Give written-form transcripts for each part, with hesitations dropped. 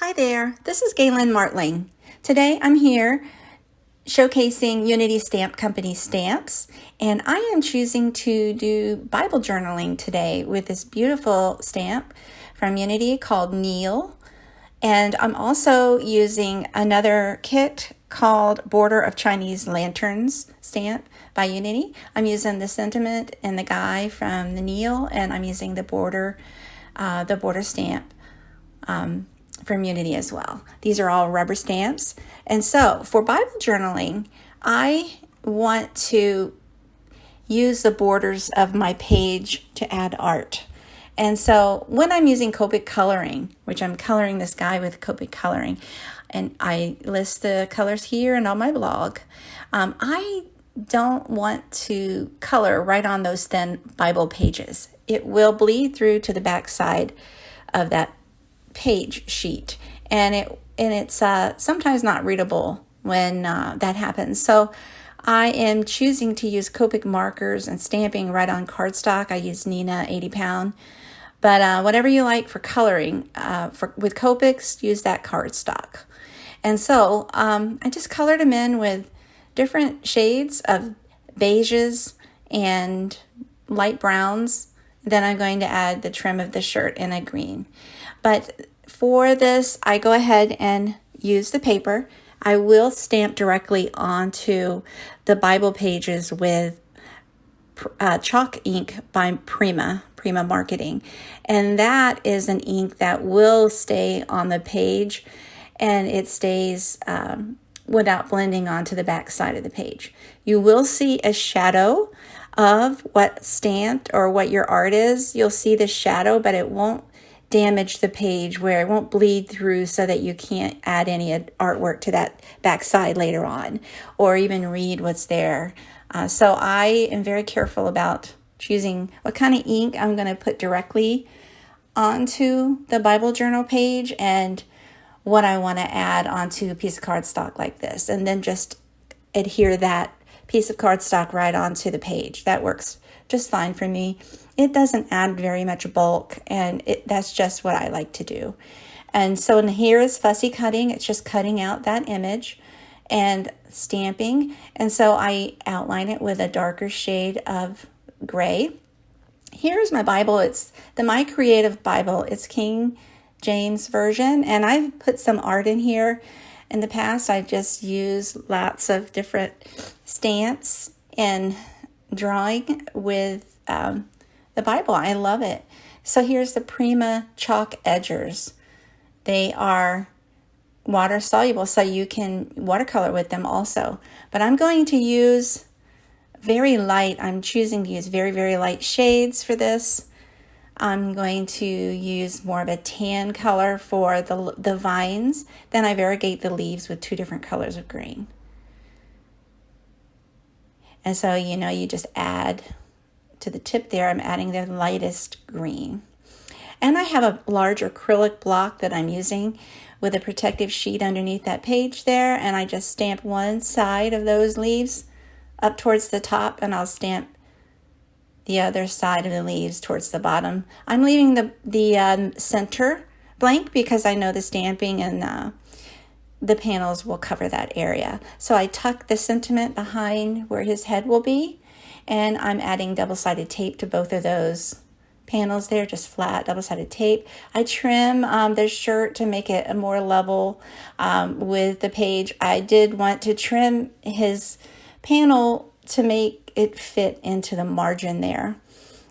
Hi there, this is Galen Martling. Today I'm here showcasing Unity Stamp Company stamps, and I am choosing to do Bible journaling today with this beautiful stamp from Unity called Kneel. And I'm also using another kit called Border of Chinese Lanterns stamp by Unity. I'm using the sentiment and the guy from the Kneel, and I'm using the border stamp from Unity as well. These are all rubber stamps. And so for Bible journaling, I want to use the borders of my page to add art. And so when I'm using Copic coloring, which I'm coloring this guy with Copic coloring, and I list the colors here and on my blog, I don't want to color right on those thin Bible pages. It will bleed through to the back side of that page sheet, and it's sometimes not readable when that happens. So I am choosing to use Copic markers and stamping right on cardstock. I use Nina 80 pound, but whatever you like for coloring, with Copics, use that cardstock. And so I just colored them in with different shades of beiges and light browns. Then I'm going to add the trim of the shirt in a green. But for this, I go ahead and use the paper. I will stamp directly onto the Bible pages with chalk ink by Prima Marketing. And that is an ink that will stay on the page, and it stays without blending onto the back side of the page. You will see a shadow of what stamped or what your art is. You'll see the shadow, but it won't damage the page, where it won't bleed through so that you can't add any artwork to that back side later on or even read what's there. So I am very careful about choosing what kind of ink I'm going to put directly onto the Bible journal page and what I want to add onto a piece of cardstock like this, and then just adhere that piece of cardstock right onto the page. That works just fine for me. It doesn't add very much bulk, and that's just what I like to do. And so in here is fussy cutting. It's just cutting out that image and stamping. And so I outline it with a darker shade of gray. Here's my Bible. It's the My Creative Bible. It's King James Version, and I've put some art in here. In the past, I've just used lots of different stamps and drawing with the Bible. I love it. So here's the Prima chalk edgers. They are water soluble, so you can watercolor with them also. But I'm going to use very light. I'm choosing to use very, very light shades for this. I'm going to use more of a tan color for the vines. Then I variegate the leaves with two different colors of green. And so, you just add to the tip there. I'm adding the lightest green. And I have a large acrylic block that I'm using with a protective sheet underneath that page there. And I just stamp one side of those leaves up towards the top, and I'll stamp the other side of the leaves towards the bottom. I'm leaving the center blank because I know the stamping and the panels will cover that area. So I tuck the sentiment behind where his head will be, and I'm adding double-sided tape to both of those panels there, just flat double-sided tape. I trim the shirt to make it a more level with the page. I did want to trim his panel to make it fit into the margin there.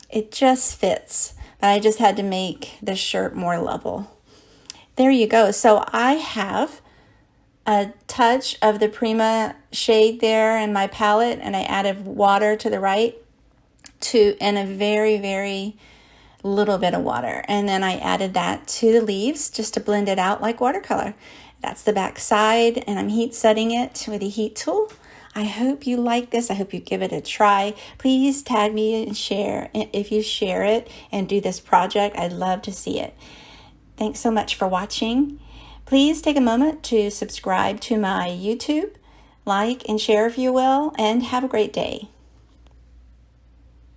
It just fits, but I just had to make the shirt more level. There you go. So I have a touch of the Prima shade there in my palette, and I added water to the right and a very, very little bit of water. And then I added that to the leaves just to blend it out like watercolor. That's the back side, and I'm heat setting it with a heat tool. I hope you like this. I hope you give it a try. Please tag me and share if you share it and do this project. I'd love to see it. Thanks so much for watching. Please take a moment to subscribe to my YouTube, like and share if you will, and have a great day.